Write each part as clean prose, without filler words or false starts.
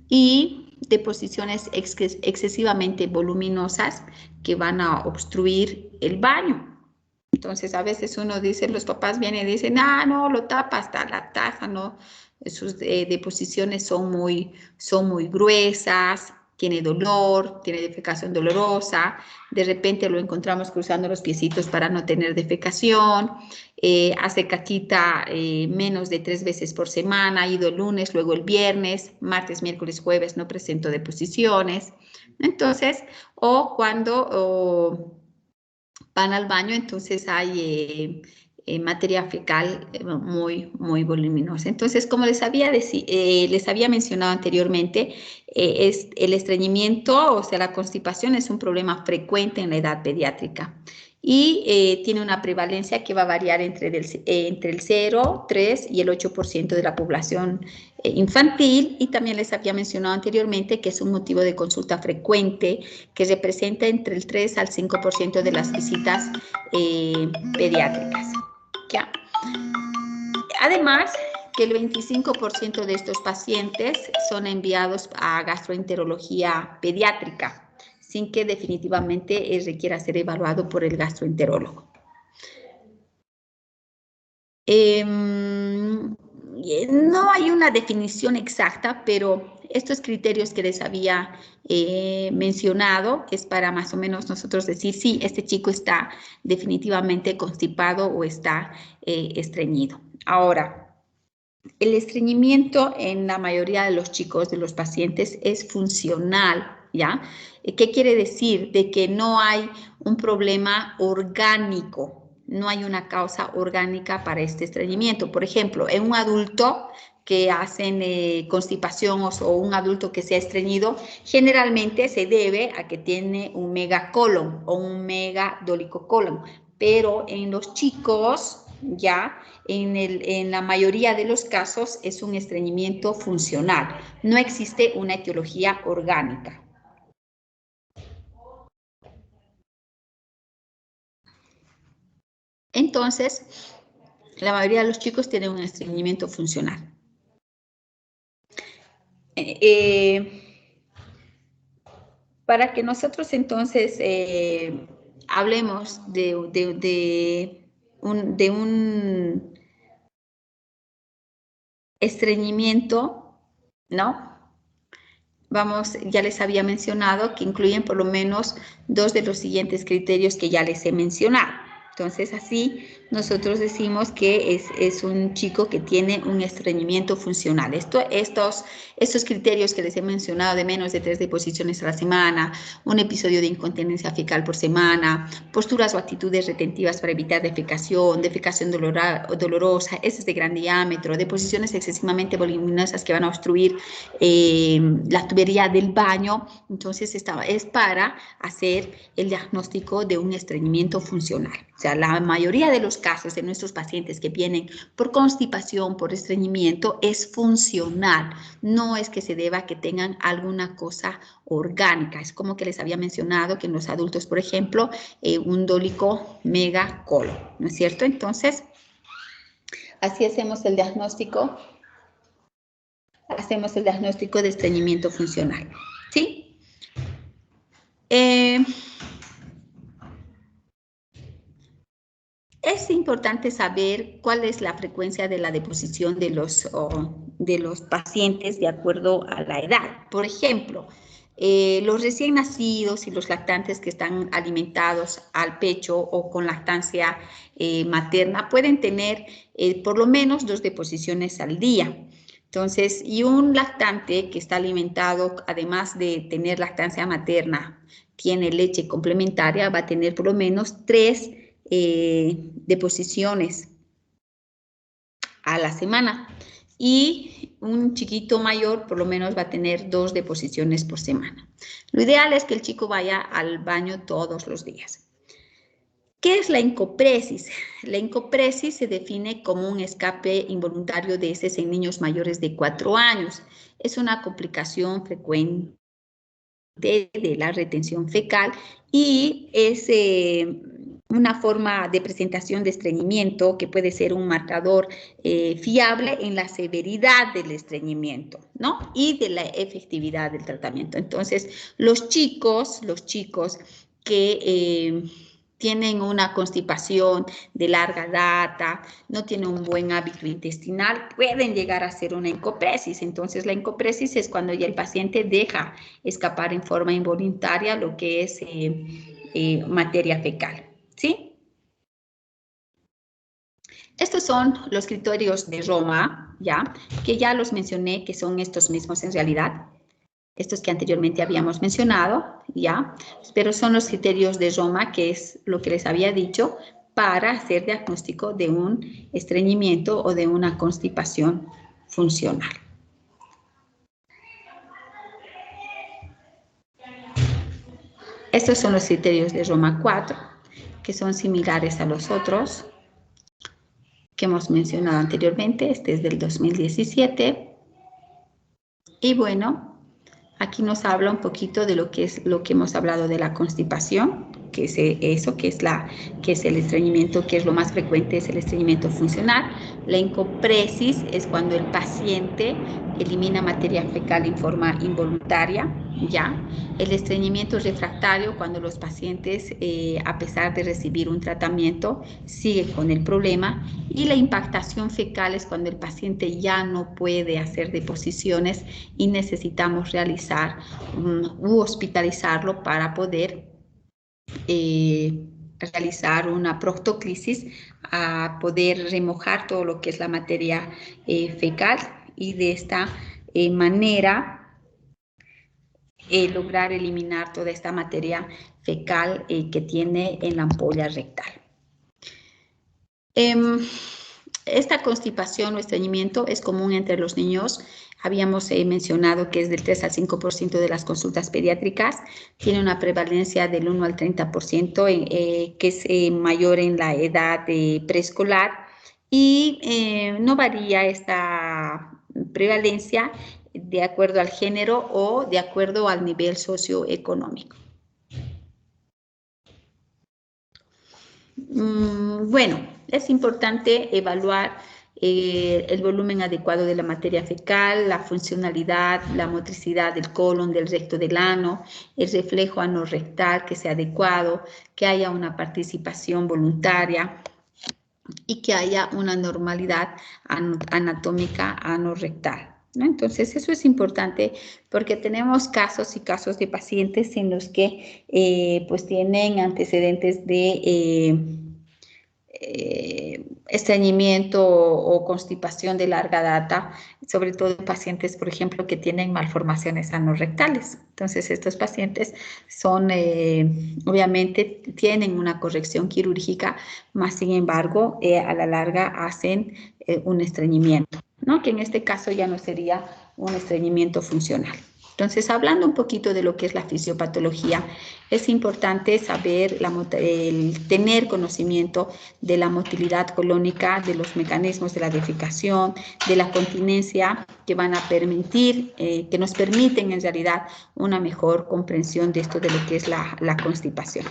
y deposiciones excesivamente voluminosas que van a obstruir el baño. Entonces, a veces uno dice, los papás vienen y dicen, ah, no, lo tapa hasta la taza, ¿no? Sus deposiciones son muy gruesas, tiene dolor, tiene defecación dolorosa, de repente lo encontramos cruzando los piecitos para no tener defecación, hace caquita menos de 3 veces por semana, ha ido el lunes, luego el viernes, martes, miércoles, jueves, no presento deposiciones. Entonces, o cuando van al baño, entonces hay materia fecal muy voluminosa. Entonces, como les había mencionado anteriormente, es el estreñimiento, o sea, la constipación es un problema frecuente en la edad pediátrica y tiene una prevalencia que va a variar entre el 0, 3 y el 8% de la población infantil, y también les había mencionado anteriormente que es un motivo de consulta frecuente que representa entre el 3 al 5% de las visitas pediátricas. ¿Ya? Además, que el 25% de estos pacientes son enviados a gastroenterología pediátrica, sin que definitivamente requiera ser evaluado por el gastroenterólogo. No hay una definición exacta, pero estos criterios que les había mencionado es para más o menos nosotros decir, sí, este chico está definitivamente constipado o está estreñido. Ahora, el estreñimiento en la mayoría de los chicos, de los pacientes, es funcional, ¿ya? ¿Qué quiere decir? De que no hay un problema orgánico, no hay una causa orgánica para este estreñimiento. Por ejemplo, en un adulto que hacen constipación o un adulto que se ha estreñido, generalmente se debe a que tiene un megacolon o un megadolicocolon, pero en los chicos, ya, en la mayoría de los casos es un estreñimiento funcional. No existe una etiología orgánica. Entonces, la mayoría de los chicos tienen un estreñimiento funcional. Para que nosotros entonces hablemos de un estreñimiento, ¿no? Vamos, ya les había mencionado que incluyen por lo menos 2 de los siguientes criterios que ya les he mencionado. Entonces, así nosotros decimos que es un chico que tiene un estreñimiento funcional. Estos criterios que les he mencionado, de menos de 3 deposiciones a la semana, un episodio de incontinencia fecal por semana, posturas o actitudes retentivas para evitar defecación dolorosa, heces de gran diámetro, deposiciones excesivamente voluminosas que van a obstruir la tubería del baño. Entonces, es para hacer el diagnóstico de un estreñimiento funcional. O sea, la mayoría de los casos de nuestros pacientes que vienen por constipación, por estreñimiento, es funcional. No es que se deba a que tengan alguna cosa orgánica. Es como que les había mencionado que en los adultos, por ejemplo, un dólico megacolon, ¿no es cierto? Entonces, así hacemos el diagnóstico. Hacemos el diagnóstico de estreñimiento funcional, ¿sí? Es importante saber cuál es la frecuencia de la deposición de los pacientes de acuerdo a la edad. Por ejemplo, los recién nacidos y los lactantes que están alimentados al pecho o con lactancia materna pueden tener por lo menos 2 deposiciones al día. Entonces, y un lactante que está alimentado, además de tener lactancia materna, tiene leche complementaria, va a tener por lo menos 3 deposiciones a la semana, y un chiquito mayor por lo menos va a tener 2 deposiciones por semana. Lo ideal es que el chico vaya al baño todos los días. ¿Qué es la encopresis? La encopresis se define como un escape involuntario de heces en niños mayores de 4 años. Es una complicación frecuente de la retención fecal y es una forma de presentación de estreñimiento que puede ser un marcador fiable en la severidad del estreñimiento, ¿no? Y de la efectividad del tratamiento. Entonces, los chicos que tienen una constipación de larga data, no tienen un buen hábito intestinal, pueden llegar a hacer una encopresis. Entonces, la encopresis es cuando ya el paciente deja escapar en forma involuntaria lo que es materia fecal. ¿Sí? Estos son los criterios de Roma, ¿ya? Que ya los mencioné, que son estos mismos en realidad, estos que anteriormente habíamos mencionado, ¿ya? Pero son los criterios de Roma, que es lo que les había dicho, para hacer diagnóstico de un estreñimiento o de una constipación funcional. Estos son los criterios de Roma 4, que son similares a los otros que hemos mencionado anteriormente. Este es del 2017. Y bueno, aquí nos habla un poquito de lo que hemos hablado de la constipación, que es eso, que es el estreñimiento, que es lo más frecuente, es el estreñimiento funcional. La encopresis es cuando el paciente elimina materia fecal en forma involuntaria, ¿ya? El estreñimiento refractario, cuando los pacientes, a pesar de recibir un tratamiento, siguen con el problema. Y la impactación fecal es cuando el paciente ya no puede hacer deposiciones y necesitamos realizar u hospitalizarlo para poder realizar una proctoclisis, a poder remojar todo lo que es la materia fecal y de esta manera lograr eliminar toda esta materia fecal que tiene en la ampolla rectal. Esta constipación o estreñimiento es común entre los niños. Habíamos mencionado que es del 3 al 5% de las consultas pediátricas. Tiene una prevalencia del 1 al 30%, que es mayor en la edad preescolar. Y no varía esta prevalencia de acuerdo al género o de acuerdo al nivel socioeconómico. Bueno, es importante evaluar el volumen adecuado de la materia fecal, la funcionalidad, la motricidad del colon, del recto, del ano, el reflejo anorrectal que sea adecuado, que haya una participación voluntaria y que haya una normalidad anatómica anorrectal, ¿no? Entonces, eso es importante porque tenemos casos y casos de pacientes en los que pues tienen antecedentes de estreñimiento o constipación de larga data, sobre todo en pacientes, por ejemplo, que tienen malformaciones anorrectales. Entonces, estos pacientes son, obviamente, tienen una corrección quirúrgica, más sin embargo, a la larga hacen un estreñimiento, ¿no? Que en este caso ya no sería un estreñimiento funcional. Entonces, hablando un poquito de lo que es la fisiopatología, es importante saber, tener conocimiento de la motilidad colónica, de los mecanismos de la defecación, de la continencia, que van a permitir, que nos permiten en realidad una mejor comprensión de esto de lo que es la constipación.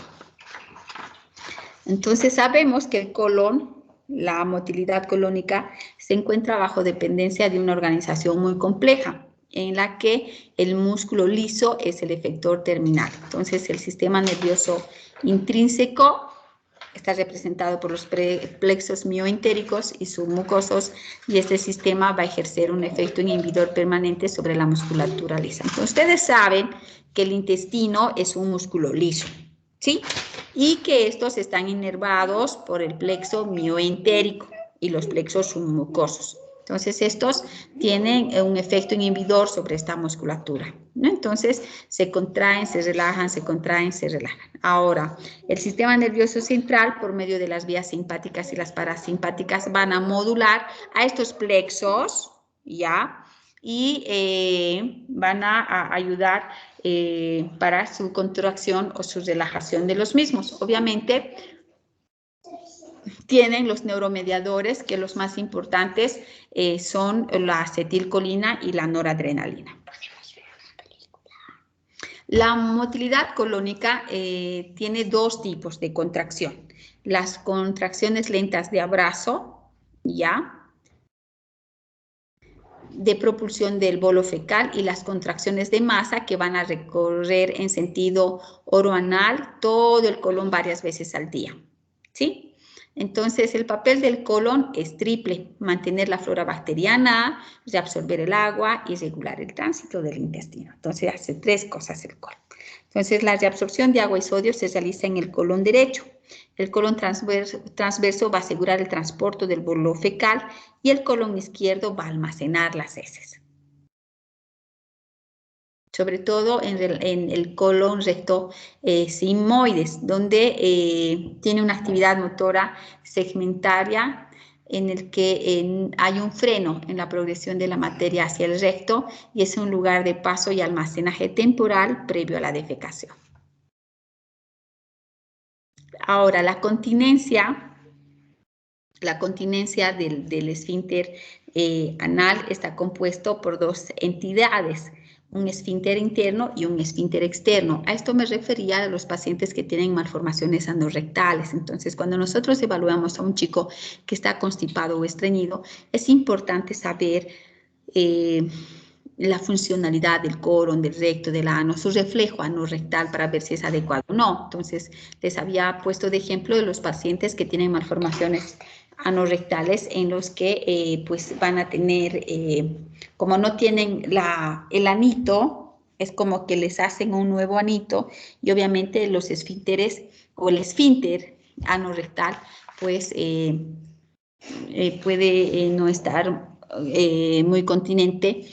Entonces, sabemos que el colon, la motilidad colónica, se encuentra bajo dependencia de una organización muy compleja, en la que el músculo liso es el efector terminal. Entonces, el sistema nervioso intrínseco está representado por los plexos mioentéricos y submucosos, y este sistema va a ejercer un efecto inhibidor permanente sobre la musculatura lisa. Entonces, ustedes saben que el intestino es un músculo liso, ¿sí? Y que estos están inervados por el plexo mioentérico y los plexos submucosos. Entonces, estos tienen un efecto inhibidor sobre esta musculatura, ¿no? Entonces, se contraen, se relajan, se contraen, se relajan. Ahora, el sistema nervioso central, por medio de las vías simpáticas y las parasimpáticas, van a modular a estos plexos, ¿ya? Y van a ayudar para su contracción o su relajación de los mismos. Obviamente, tienen los neuromediadores, que los más importantes son la acetilcolina y la noradrenalina. La motilidad colónica tiene dos tipos de contracción. las contracciones lentas de abrazo, ¿ya? De propulsión del bolo fecal y las contracciones de masa que van a recorrer en sentido oroanal todo el colon varias veces al día, ¿sí? Entonces, el papel del colon es triple: mantener la flora bacteriana, reabsorber el agua y regular el tránsito del intestino. Entonces, hace 3 cosas el colon. Entonces, la reabsorción de agua y sodio se realiza en el colon derecho. El colon transverso va a asegurar el transporte del bolo fecal y el colon izquierdo va a almacenar las heces. Sobre todo en el colon recto sigmoides, donde tiene una actividad motora segmentaria en el que hay un freno en la progresión de la materia hacia el recto y es un lugar de paso y almacenaje temporal previo a la defecación. Ahora, la continencia del esfínter anal está compuesto por 2 entidades, un esfínter interno y un esfínter externo. A esto me refería a los pacientes que tienen malformaciones anorrectales. Entonces, cuando nosotros evaluamos a un chico que está constipado o estreñido, es importante saber la funcionalidad del colon, del recto, del ano, su reflejo anorrectal para ver si es adecuado o no. Entonces, les había puesto de ejemplo de los pacientes que tienen malformaciones anorrectales en los que pues van a tener, como no tienen el anito, es como que les hacen un nuevo anito y obviamente los esfínteres o el esfínter anorrectal pues puede no estar muy continente.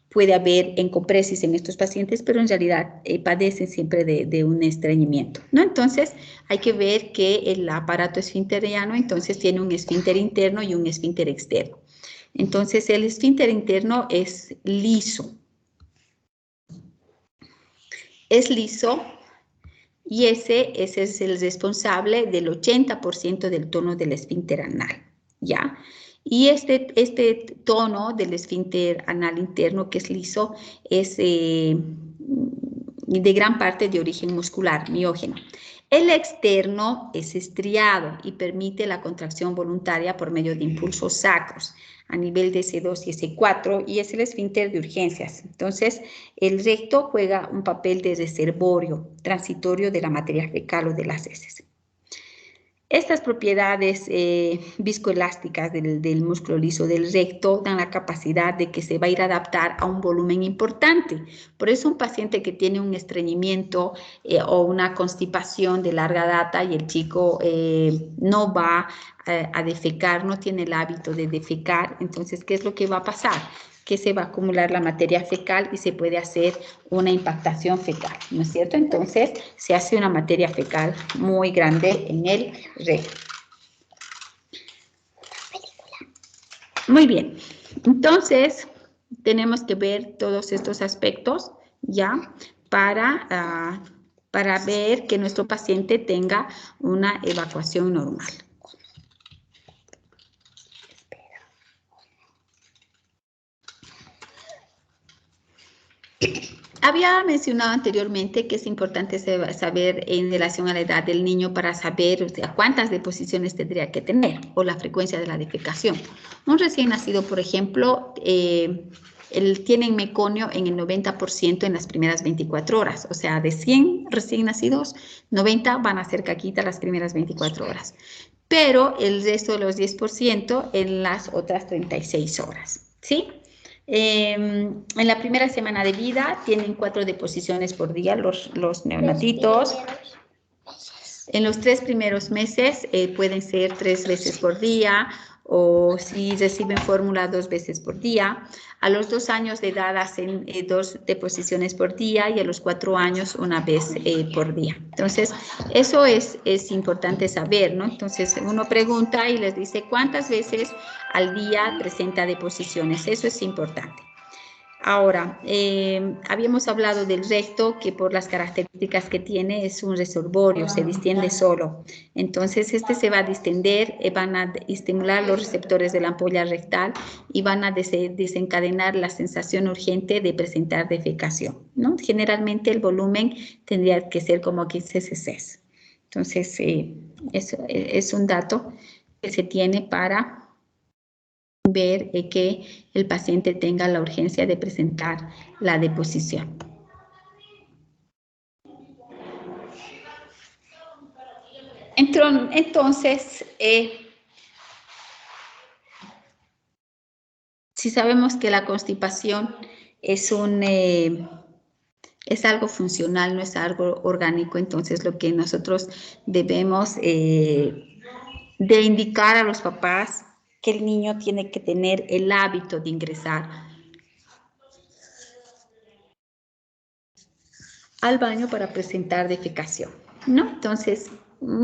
Puede haber encopresis en estos pacientes, pero en realidad padecen siempre de un estreñimiento, ¿no? Entonces, hay que ver que el aparato esfinteriano, entonces, tiene un esfínter interno y un esfínter externo. Entonces, el esfínter interno es liso. Es liso y ese es el responsable del 80% del tono del esfínter anal, ¿ya? Y este tono del esfínter anal interno, que es liso, es de gran parte de origen muscular, miógeno. El externo es estriado y permite la contracción voluntaria por medio de impulsos sacros a nivel de S2 y S4 y es el esfínter de urgencias. Entonces, el recto juega un papel de reservorio transitorio de la materia fecal o de las heces. Estas propiedades viscoelásticas del músculo liso del recto dan la capacidad de que se va a ir a adaptar a un volumen importante. Por eso un paciente que tiene un estreñimiento o una constipación de larga data y el chico no va a defecar, no tiene el hábito de defecar, entonces, ¿qué es lo que va a pasar? Que se va a acumular la materia fecal y se puede hacer una impactación fecal, ¿no es cierto? Entonces, se hace una materia fecal muy grande en el recto. Muy bien, entonces, tenemos que ver todos estos aspectos, ¿ya? Para ver que nuestro paciente tenga una evacuación normal. Había mencionado anteriormente que es importante saber en relación a la edad del niño para saber, o sea, cuántas deposiciones tendría que tener o la frecuencia de la defecación. Un recién nacido, por ejemplo, tienen meconio en el 90% en las primeras 24 horas. O sea, de 100 recién nacidos, 90 van a hacer caquita las primeras 24 horas. Pero el resto de los 10% en las otras 36 horas, ¿sí? En la primera semana de vida tienen 4 deposiciones por día los neonatitos. En los 3 primeros meses pueden ser 3 veces por día o si reciben fórmula 2 veces por día. A los 2 años de edad hacen 2 deposiciones por día y a los 4 años una vez por día. Entonces, eso es importante saber, ¿no? Entonces, uno pregunta y les dice cuántas veces al día presenta deposiciones. Eso es importante. Ahora, habíamos hablado del recto, que por las características que tiene es un reservorio, se distiende solo. Entonces, este se va a distender, van a estimular los receptores de la ampolla rectal y van a desencadenar la sensación urgente de presentar defecación, ¿no? Generalmente el volumen tendría que ser como 15 cc. Entonces, Eso es un dato que se tiene para ver que el paciente tenga la urgencia de presentar la deposición. Entonces, si sabemos que la constipación es algo funcional, no es algo orgánico, entonces lo que nosotros debemos de indicar a los papás que el niño tiene que tener el hábito de ingresar al baño para presentar defecación, ¿no? Entonces,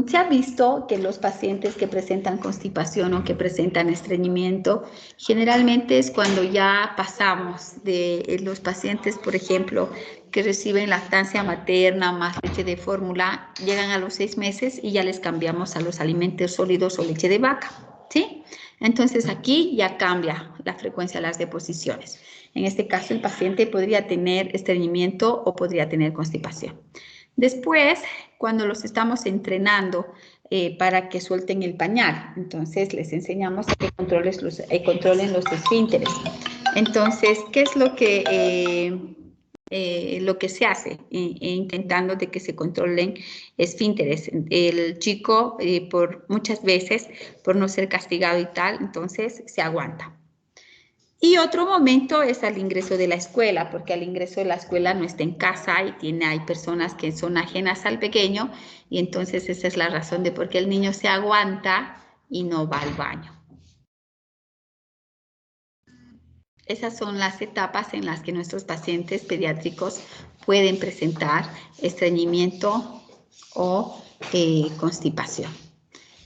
se ha visto que los pacientes que presentan constipación o que presentan estreñimiento, generalmente es cuando ya pasamos de los pacientes, por ejemplo, que reciben lactancia materna más leche de fórmula, llegan a los 6 meses y ya les cambiamos a los alimentos sólidos o leche de vaca, ¿sí? Entonces aquí ya cambia la frecuencia de las deposiciones. En este caso, el paciente podría tener estreñimiento o podría tener constipación. Después, cuando los estamos entrenando para que suelten el pañal, entonces les enseñamos a que controlen los esfínteres. Entonces, ¿qué es lo que se hace intentando de que se controlen esfínteres? El chico, por muchas veces, por no ser castigado y tal, entonces se aguanta. Y otro momento es al ingreso de la escuela, porque al ingreso de la escuela no está en casa y hay personas que son ajenas al pequeño, y entonces esa es la razón de por qué el niño se aguanta y no va al baño. Esas son las etapas en las que nuestros pacientes pediátricos pueden presentar estreñimiento o constipación.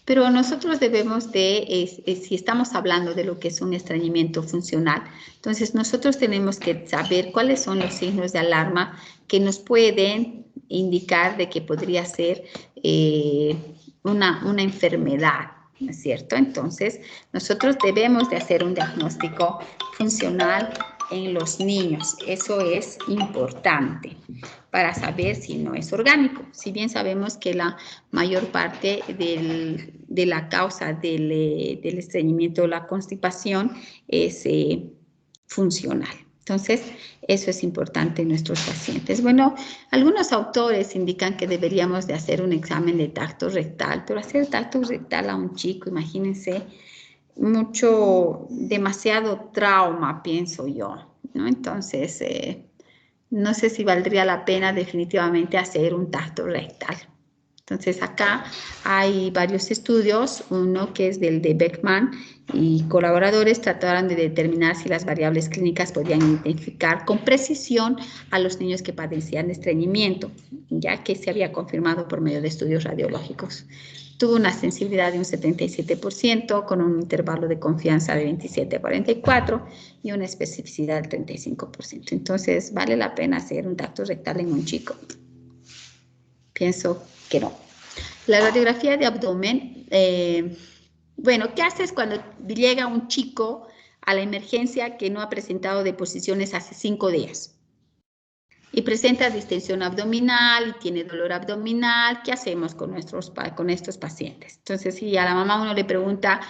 Pero nosotros debemos si estamos hablando de lo que es un estreñimiento funcional, entonces nosotros tenemos que saber cuáles son los signos de alarma que nos pueden indicar de que podría ser una enfermedad, ¿no es cierto? Entonces, nosotros debemos de hacer un diagnóstico funcional en los niños. Eso es importante para saber si no es orgánico. Si bien sabemos que la mayor parte de la causa del estreñimiento o la constipación es funcional. Entonces, eso es importante en nuestros pacientes. Bueno, algunos autores indican que deberíamos de hacer un examen de tacto rectal, pero hacer tacto rectal a un chico, imagínense, demasiado trauma, pienso yo, ¿no? Entonces, no sé si valdría la pena definitivamente hacer un tacto rectal. Entonces acá hay varios estudios, uno que es del de Beckman y colaboradores trataron de determinar si las variables clínicas podían identificar con precisión a los niños que padecían estreñimiento, ya que se había confirmado por medio de estudios radiológicos. Tuvo una sensibilidad de un 77% con un intervalo de confianza de 27 a 44 y una especificidad del 35%. Entonces, ¿vale la pena hacer un tacto rectal en un chico? Pienso que no. La radiografía de abdomen, bueno, ¿qué haces cuando llega un chico a la emergencia que no ha presentado deposiciones hace 5 días? Y presenta distensión abdominal y tiene dolor abdominal, ¿qué hacemos con estos pacientes? Entonces, si a la mamá uno le pregunta,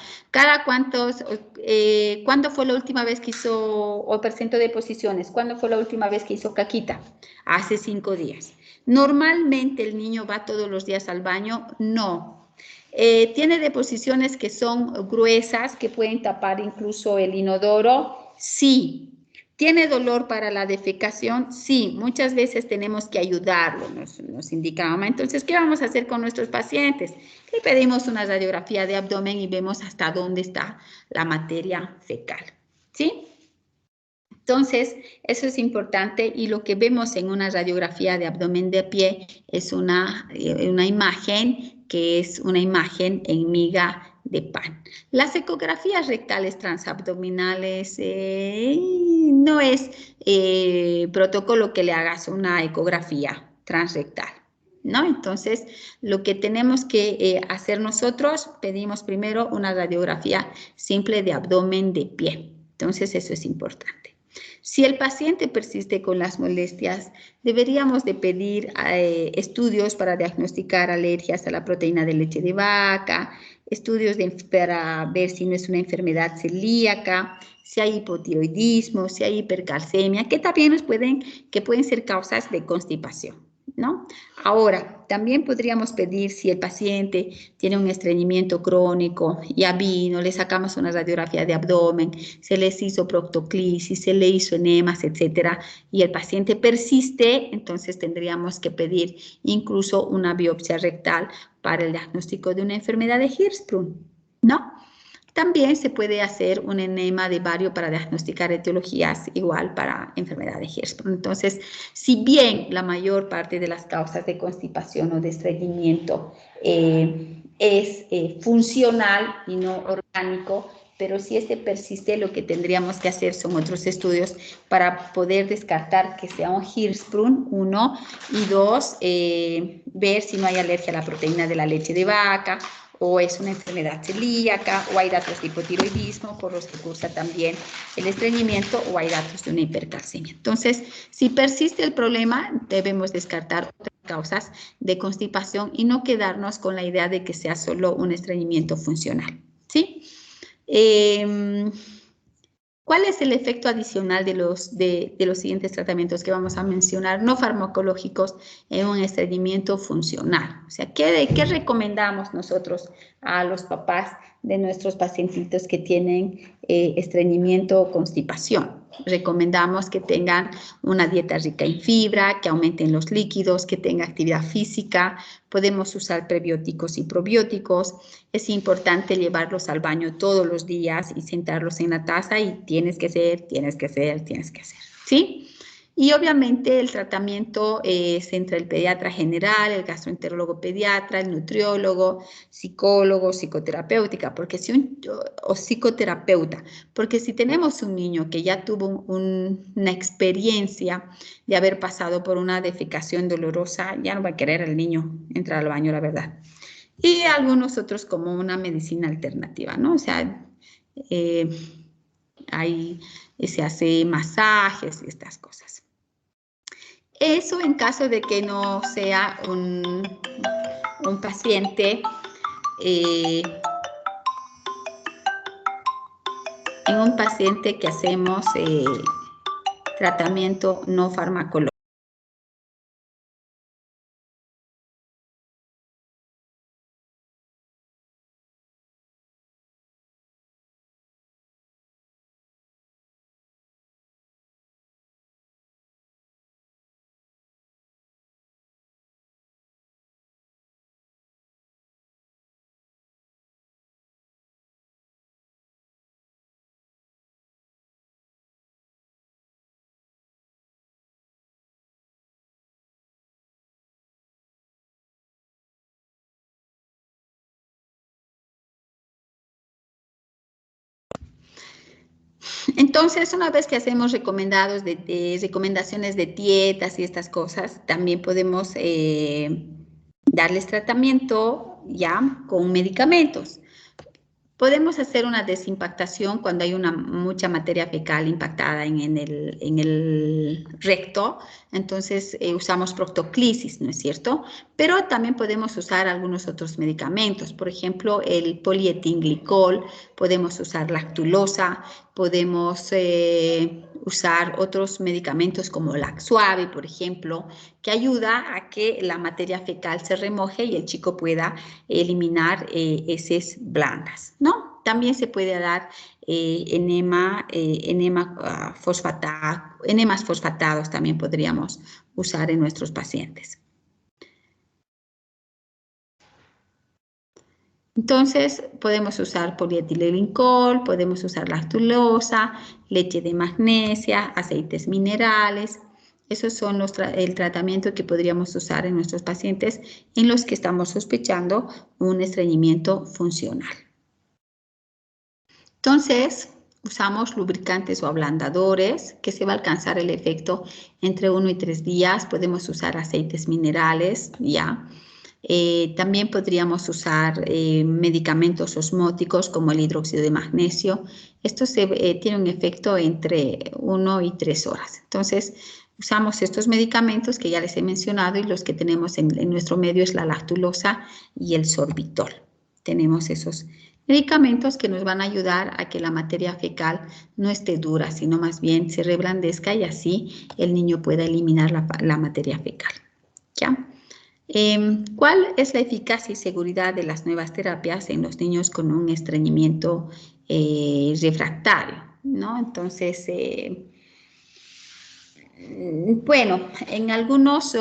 ¿cuándo fue la última vez que hizo o presentó deposiciones? ¿Cuándo fue la última vez que hizo caquita? Hace 5 días. ¿Normalmente el niño va todos los días al baño? No. ¿Tiene deposiciones que son gruesas, que pueden tapar incluso el inodoro? Sí. ¿Tiene dolor para la defecación? Sí, muchas veces tenemos que ayudarlo, nos indica mamá. Entonces, ¿qué vamos a hacer con nuestros pacientes? Le pedimos una radiografía de abdomen y vemos hasta dónde está la materia fecal, ¿sí? Entonces, eso es importante y lo que vemos en una radiografía de abdomen de pie es una imagen que es una imagen en miga de pan. Las ecografías rectales transabdominales no es protocolo que le hagas una ecografía transrectal, ¿no? Entonces, lo que tenemos que hacer nosotros, pedimos primero una radiografía simple de abdomen de pie. Entonces, eso es importante. Si el paciente persiste con las molestias, deberíamos de pedir estudios para diagnosticar alergias a la proteína de leche de vaca, estudios para ver si no es una enfermedad celíaca, si hay hipotiroidismo, si hay hipercalcemia, que también pueden ser causas de constipación, ¿no? Ahora, también podríamos pedir si el paciente tiene un estreñimiento crónico, ya vino, le sacamos una radiografía de abdomen, se les hizo proctoclisis, se le hizo enemas, etcétera, y el paciente persiste, entonces tendríamos que pedir incluso una biopsia rectal para el diagnóstico de una enfermedad de Hirschsprung, ¿no? También se puede hacer un enema de bario para diagnosticar etiologías igual para enfermedad de Hirschsprung. Entonces, si bien la mayor parte de las causas de constipación o de estreñimiento es funcional y no orgánico, pero si este persiste, lo que tendríamos que hacer son otros estudios para poder descartar que sea un Hirschsprung, 1, y 2, ver si no hay alergia a la proteína de la leche de vaca, o es una enfermedad celíaca, o hay datos de hipotiroidismo por los que cursa también el estreñimiento, o hay datos de una hipercalcemia. Entonces, si persiste el problema, debemos descartar otras causas de constipación y no quedarnos con la idea de que sea solo un estreñimiento funcional, ¿sí? ¿Cuál es el efecto adicional de los siguientes tratamientos que vamos a mencionar, no farmacológicos, en un estreñimiento funcional? O sea, ¿qué recomendamos nosotros a los papás de nuestros pacientitos que tienen estreñimiento o constipación? Recomendamos que tengan una dieta rica en fibra, que aumenten los líquidos, que tengan actividad física. Podemos usar prebióticos y probióticos. Es importante llevarlos al baño todos los días y sentarlos en la taza y tienes que hacer, ¿sí? Y obviamente el tratamiento es entre el pediatra general, el gastroenterólogo pediatra, el nutriólogo, psicólogo, psicoterapéutica, o psicoterapeuta, porque si tenemos un niño que ya tuvo una experiencia de haber pasado por una defecación dolorosa, ya no va a querer el niño entrar al baño, la verdad. Y algunos otros como una medicina alternativa, ¿no? O sea, se hace masajes y estas cosas. Eso en caso de que no sea un paciente en un paciente que hacemos tratamiento no farmacológico. Entonces, una vez que hacemos recomendaciones de dietas y estas cosas, también podemos darles tratamiento ya con medicamentos. Podemos hacer una desimpactación cuando hay mucha materia fecal impactada en el recto, entonces usamos proctoclisis, ¿no es cierto? Pero también podemos usar algunos otros medicamentos, por ejemplo, el polietilenglicol, podemos usar lactulosa, podemos usar otros medicamentos como Laxuave, por ejemplo, que ayuda a que la materia fecal se remoje y el chico pueda eliminar heces blandas, ¿no? También se puede dar enemas fosfatados, también podríamos usar en nuestros pacientes. Entonces, podemos usar polietilenglicol, podemos usar lactulosa, leche de magnesia, aceites minerales. Esos son el tratamiento que podríamos usar en nuestros pacientes en los que estamos sospechando un estreñimiento funcional. Entonces, usamos lubricantes o ablandadores, que se va a alcanzar el efecto entre 1 y 3 días. Podemos usar aceites minerales, ya. También podríamos usar medicamentos osmóticos como el hidróxido de magnesio. Esto tiene un efecto entre 1 y 3 horas. Entonces, usamos estos medicamentos que ya les he mencionado y los que tenemos en nuestro medio es la lactulosa y el sorbitol. Tenemos esos medicamentos que nos van a ayudar a que la materia fecal no esté dura, sino más bien se reblandezca y así el niño pueda eliminar la materia fecal. ¿Ya? ¿Cuál es la eficacia y seguridad de las nuevas terapias en los niños con un estreñimiento refractario? ¿No? Entonces, bueno, en algunos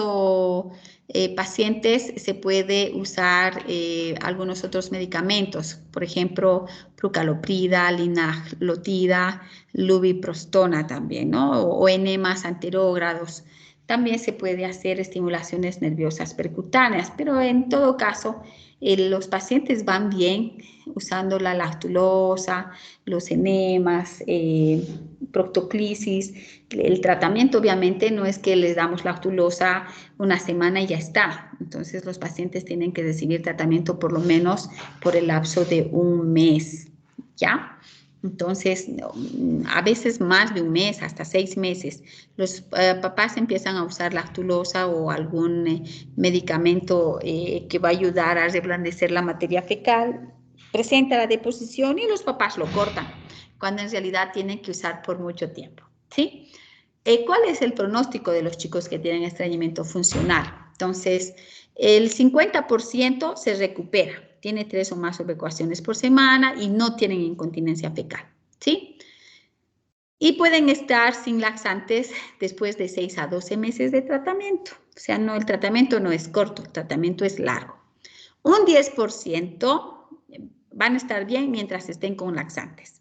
pacientes se puede usar algunos otros medicamentos, por ejemplo, prucaloprida, linaclotida, lubiprostona también, ¿no? O enemas anterógrados. También se puede hacer estimulaciones nerviosas percutáneas, pero en todo caso, los pacientes van bien usando la lactulosa, los enemas, proctoclisis. El tratamiento obviamente no es que les damos lactulosa una semana y ya está. Entonces los pacientes tienen que recibir tratamiento por lo menos por el lapso de un mes, ¿ya? Entonces, a veces más de un mes, hasta 6 meses, los papás empiezan a usar lactulosa o algún medicamento que va a ayudar a reblandecer la materia fecal, presenta la deposición y los papás lo cortan, cuando en realidad tienen que usar por mucho tiempo, ¿sí? ¿Cuál es el pronóstico de los chicos que tienen estreñimiento funcional? Entonces, el 50% se recupera, tiene 3 o más evacuaciones por semana y no tienen incontinencia fecal, ¿sí? Y pueden estar sin laxantes después de 6 a 12 meses de tratamiento. O sea, no, el tratamiento no es corto, el tratamiento es largo. Un 10% van a estar bien mientras estén con laxantes,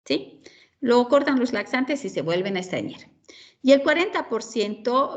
¿sí? Luego cortan los laxantes y se vuelven a estreñir. Y el 40%,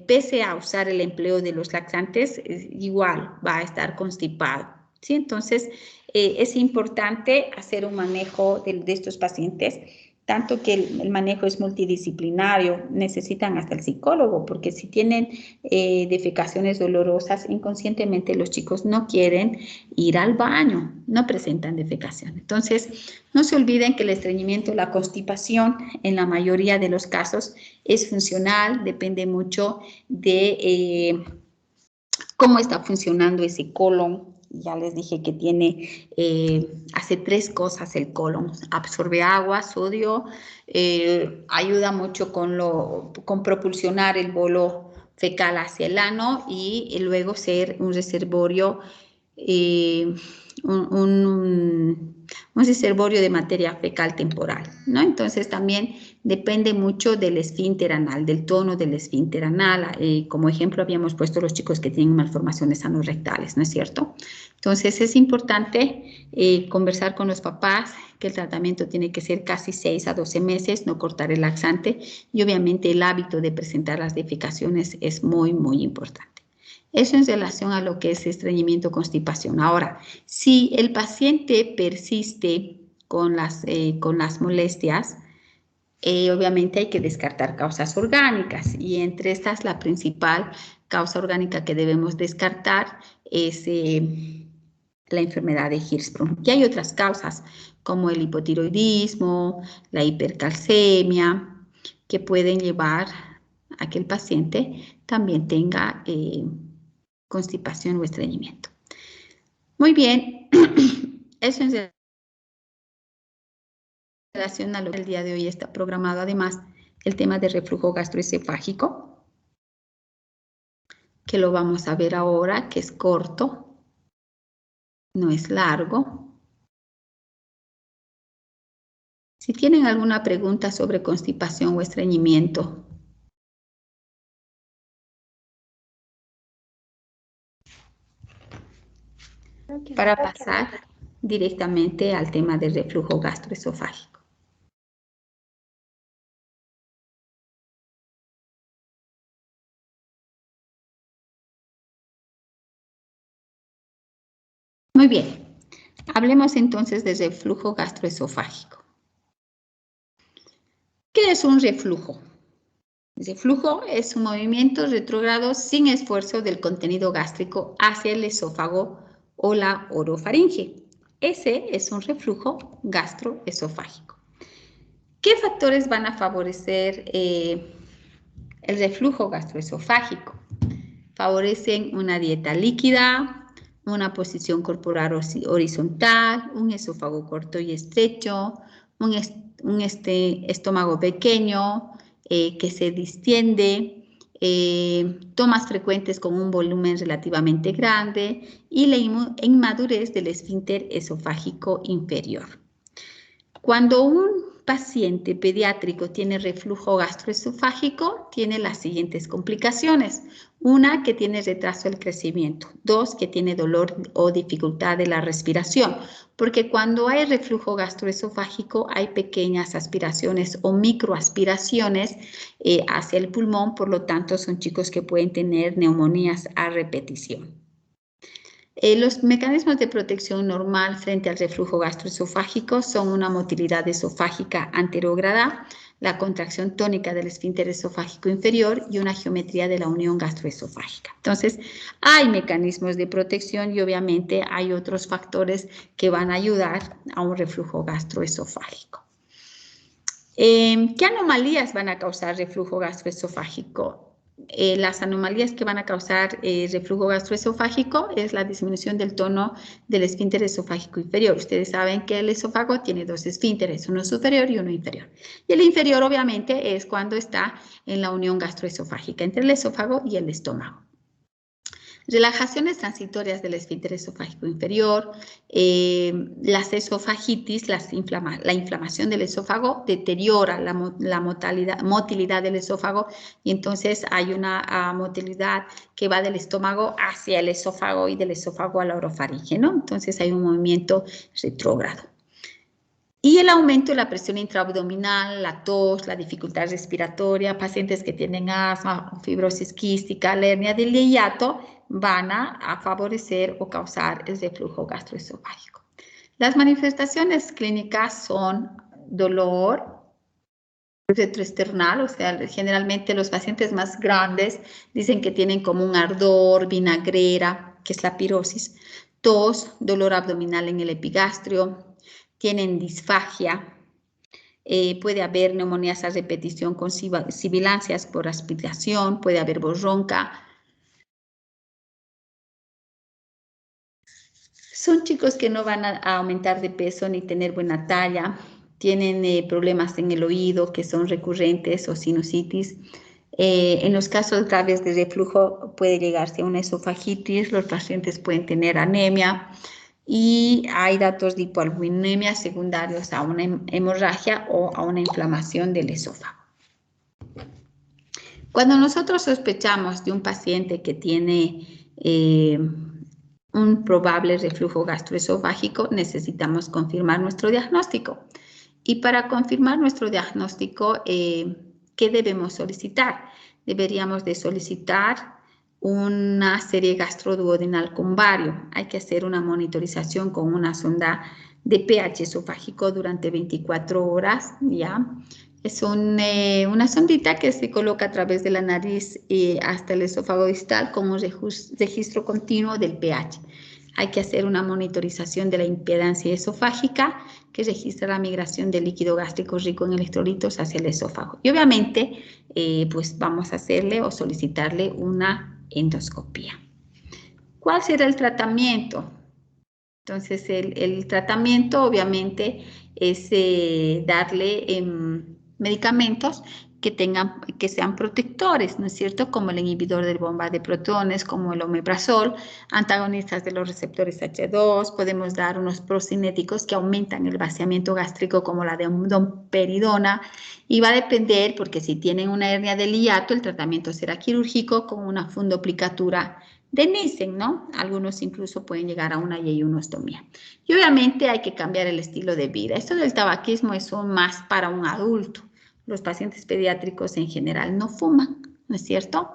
pese a usar el empleo de los laxantes, igual va a estar constipado, ¿sí? Entonces, es importante hacer un manejo de estos pacientes, tanto que el manejo es multidisciplinario, necesitan hasta el psicólogo, porque si tienen defecaciones dolorosas, inconscientemente los chicos no quieren ir al baño, no presentan defecación. Entonces, no se olviden que el estreñimiento, la constipación, en la mayoría de los casos es funcional, depende mucho de cómo está funcionando ese colon. Ya les dije que hace 3 cosas el colon: absorbe agua, sodio, ayuda mucho con propulsionar el bolo fecal hacia el ano y luego ser un reservorio, un reservorio de materia fecal temporal, ¿no? Entonces también depende mucho del esfínter anal, del tono del esfínter anal. Como ejemplo habíamos puesto los chicos que tienen malformaciones anorrectales, ¿no es cierto? Entonces es importante conversar con los papás que el tratamiento tiene que ser casi 6 a 12 meses, no cortar el laxante, y obviamente el hábito de presentar las defecaciones es muy, muy importante. Eso en relación a lo que es estreñimiento o constipación. Ahora, si el paciente persiste con las molestias, obviamente hay que descartar causas orgánicas, y entre estas la principal causa orgánica que debemos descartar es la enfermedad de Hirschsprung. Y hay otras causas como el hipotiroidismo, la hipercalcemia, que pueden llevar a que el paciente también tenga constipación o estreñimiento. Muy bien, eso en relación a lo que el día de hoy está programado. Además, el tema de reflujo gastroesofágico, que lo vamos a ver ahora, que es corto, no es largo. Si tienen alguna pregunta sobre constipación o estreñimiento, para pasar directamente al tema del reflujo gastroesofágico. Muy bien, hablemos entonces del reflujo gastroesofágico. ¿Qué es un reflujo? Ese flujo es un movimiento retrógrado sin esfuerzo del contenido gástrico hacia el esófago o la orofaringe. Ese es un reflujo gastroesofágico. ¿Qué factores van a favorecer el reflujo gastroesofágico? Favorecen una dieta líquida, una posición corporal horizontal, un esófago corto y estrecho, un estómago pequeño que se distiende, tomas frecuentes con un volumen relativamente grande y la inmadurez del esfínter esofágico inferior. Cuando un paciente pediátrico tiene reflujo gastroesofágico, tiene las siguientes complicaciones. Una, que tiene retraso del crecimiento. Dos, que tiene dolor o dificultad de la respiración. Porque cuando hay reflujo gastroesofágico hay pequeñas aspiraciones o microaspiraciones hacia el pulmón. Por lo tanto, son chicos que pueden tener neumonías a repetición. Los mecanismos de protección normal frente al reflujo gastroesofágico son una motilidad esofágica anterógrada, la contracción tónica del esfínter esofágico inferior y una geometría de la unión gastroesofágica. Entonces, hay mecanismos de protección y obviamente hay otros factores que van a ayudar a un reflujo gastroesofágico. ¿Qué anomalías van a causar reflujo gastroesofágico? Las anomalías que van a causar reflujo gastroesofágico es la disminución del tono del esfínter esofágico inferior. Ustedes saben que el esófago tiene dos esfínteres, uno superior y uno inferior. Y el inferior obviamente es cuando está en la unión gastroesofágica entre el esófago y el estómago. Relajaciones transitorias del esfínter esofágico inferior, las esofagitis, la inflamación del esófago deteriora la motilidad del esófago y entonces hay una motilidad que va del estómago hacia el esófago y del esófago a la orofaringe, ¿no? Entonces hay un movimiento retrógrado. Y el aumento de la presión intraabdominal, la tos, la dificultad respiratoria, pacientes que tienen asma, fibrosis quística, la hernia del hiato, van a favorecer o causar el reflujo gastroesofágico. Las manifestaciones clínicas son dolor retroesternal, o sea, generalmente los pacientes más grandes dicen que tienen como un ardor, vinagrera, que es la pirosis, tos, dolor abdominal en el epigastrio, tienen disfagia, puede haber neumonías a repetición con sibilancias por aspiración, puede haber voz ronca. Son chicos que no van a aumentar de peso ni tener buena talla, tienen problemas en el oído que son recurrentes o sinusitis. En los casos graves de reflujo puede llegarse a una esofagitis, los pacientes pueden tener anemia y hay datos de hipoalbuminemia secundarios a una hemorragia o a una inflamación del esófago. Cuando nosotros sospechamos de un paciente que tiene un probable reflujo gastroesofágico, necesitamos confirmar nuestro diagnóstico. Y para confirmar nuestro diagnóstico, ¿qué debemos solicitar? Deberíamos de solicitar una serie gastroduodenal con bario. Hay que hacer una monitorización con una sonda de pH esofágico durante 24 horas, ¿ya? Es una sondita que se coloca a través de la nariz hasta el esófago distal con un registro continuo del pH. Hay que hacer una monitorización de la impedancia esofágica que registra la migración del líquido gástrico rico en electrolitos hacia el esófago. Y obviamente, pues vamos a hacerle o solicitarle una endoscopía. ¿Cuál será el tratamiento? Entonces, el tratamiento obviamente es darle medicamentos que sean protectores, ¿no es cierto? Como el inhibidor del bomba de protones, como el omeprazol, antagonistas de los receptores H2, podemos dar unos procinéticos que aumentan el vaciamiento gástrico como la domperidona y va a depender porque si tienen una hernia del hiato el tratamiento será quirúrgico con una fundoplicatura de Nissen, ¿no? Algunos incluso pueden llegar a una yeyunostomía. Y obviamente hay que cambiar el estilo de vida. Esto del tabaquismo es más para un adulto. Los pacientes pediátricos en general no fuman, ¿no es cierto?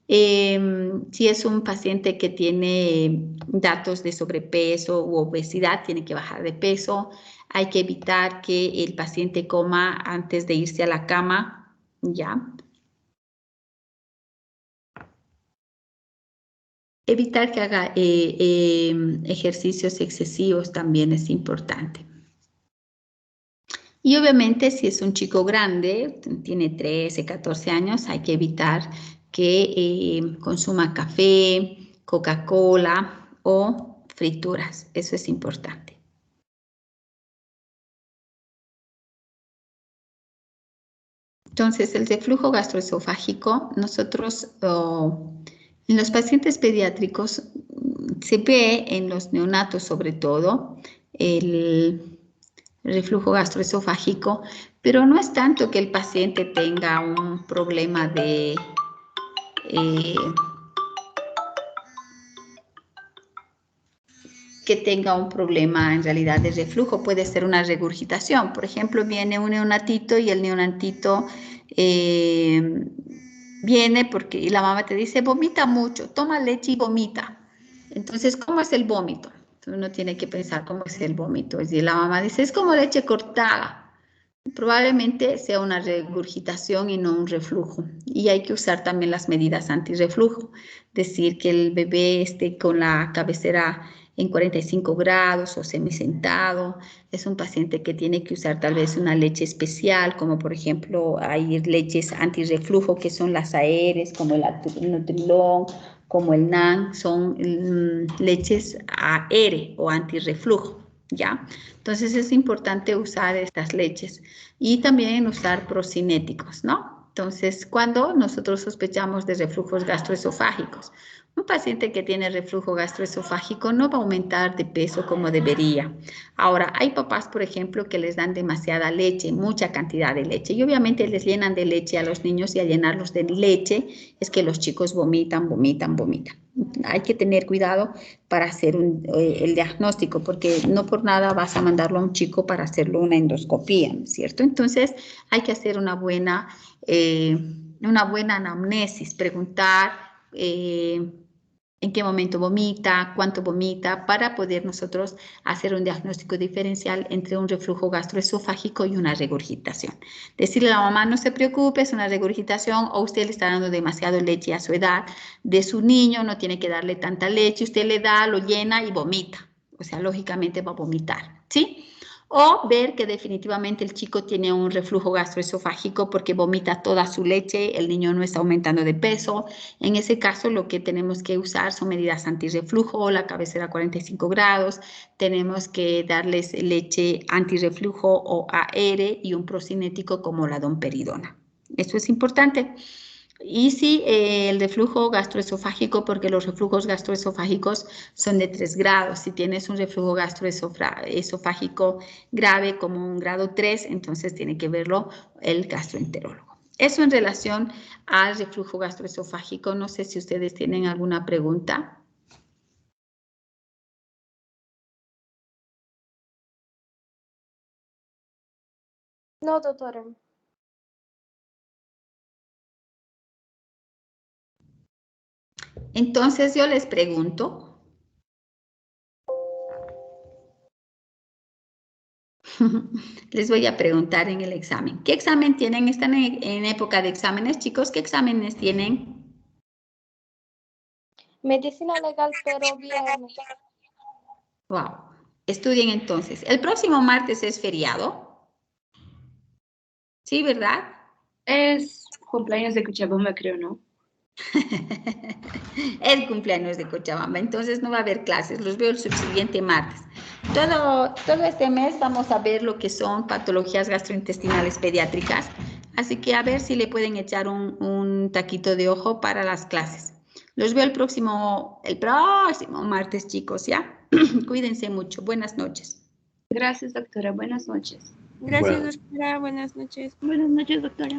Si es un paciente que tiene datos de sobrepeso u obesidad, tiene que bajar de peso. Hay que evitar que el paciente coma antes de irse a la cama, ¿ya? Evitar que haga ejercicios excesivos también es importante. Y obviamente si es un chico grande, tiene 13, 14 años, hay que evitar que consuma café, Coca-Cola o frituras. Eso es importante. Entonces, el reflujo gastroesofágico, nosotros en los pacientes pediátricos se ve en los neonatos sobre todo el reflujo gastroesofágico, pero no es tanto que el paciente tenga un problema de en realidad de reflujo, puede ser una regurgitación. Por ejemplo, viene un neonatito y el neonatito viene y la mamá te dice, vomita mucho, toma leche y vomita. Entonces, ¿cómo es el vómito? Entonces, uno tiene que pensar cómo es el vómito. Es decir, la mamá dice, es como leche cortada. Probablemente sea una regurgitación y no un reflujo. Y hay que usar también las medidas antirreflujo. Decir que el bebé esté con la cabecera en 45 grados o semisentado. Es un paciente que tiene que usar tal vez una leche especial, como por ejemplo hay leches antirreflujo que son las AERES, como el Nutrilón, como el NAN, son leches AR o antirreflujo, ¿ya? Entonces es importante usar estas leches y también usar procinéticos, ¿no? Entonces, cuando nosotros sospechamos de reflujos gastroesofágicos, un paciente que tiene reflujo gastroesofágico no va a aumentar de peso como debería. Ahora, hay papás, por ejemplo, que les dan demasiada leche, mucha cantidad de leche, y obviamente les llenan de leche a los niños y al llenarlos de leche es que los chicos vomitan, vomitan, vomitan. Hay que tener cuidado para hacer el diagnóstico, porque no por nada vas a mandarlo a un chico para hacerlo una endoscopía, ¿no es cierto? Entonces, hay que hacer una buena anamnesis, preguntar en qué momento vomita, cuánto vomita, para poder nosotros hacer un diagnóstico diferencial entre un reflujo gastroesofágico y una regurgitación. Decirle a la mamá, no se preocupe, es una regurgitación, o usted le está dando demasiado leche a su edad de su niño, no tiene que darle tanta leche, usted le da, lo llena y vomita. O sea, lógicamente va a vomitar, ¿sí? O ver que definitivamente el chico tiene un reflujo gastroesofágico porque vomita toda su leche, el niño no está aumentando de peso. En ese caso, lo que tenemos que usar son medidas antirreflujo, la cabecera a 45 grados, tenemos que darles leche antirreflujo o AR y un procinético como la domperidona. Eso es importante. Y sí, el reflujo gastroesofágico, porque los reflujos gastroesofágicos son de 3 grados. Si tienes un reflujo gastroesofágico grave como un grado 3, entonces tiene que verlo el gastroenterólogo. Eso en relación al reflujo gastroesofágico. No sé si ustedes tienen alguna pregunta. No, doctora. Entonces yo les pregunto, les voy a preguntar en el examen. ¿Qué examen tienen? ¿Están en época de exámenes, chicos? ¿Qué exámenes tienen? Medicina legal, pero viernes. Wow. Estudien entonces. El próximo martes es feriado. Sí, ¿verdad? Es cumpleaños de Cochabamba, creo, ¿no? El cumpleaños de Cochabamba. Entonces no va a haber clases. Los veo el subsiguiente martes. Todo este mes vamos a ver lo que son patologías gastrointestinales pediátricas. Así que a ver si le pueden echar un taquito de ojo para las clases. Los veo el próximo martes, chicos, ¿ya? Cuídense mucho. Buenas noches. Gracias, doctora. Buenas noches. Gracias, doctora. Buenas noches. Buenas noches, doctora.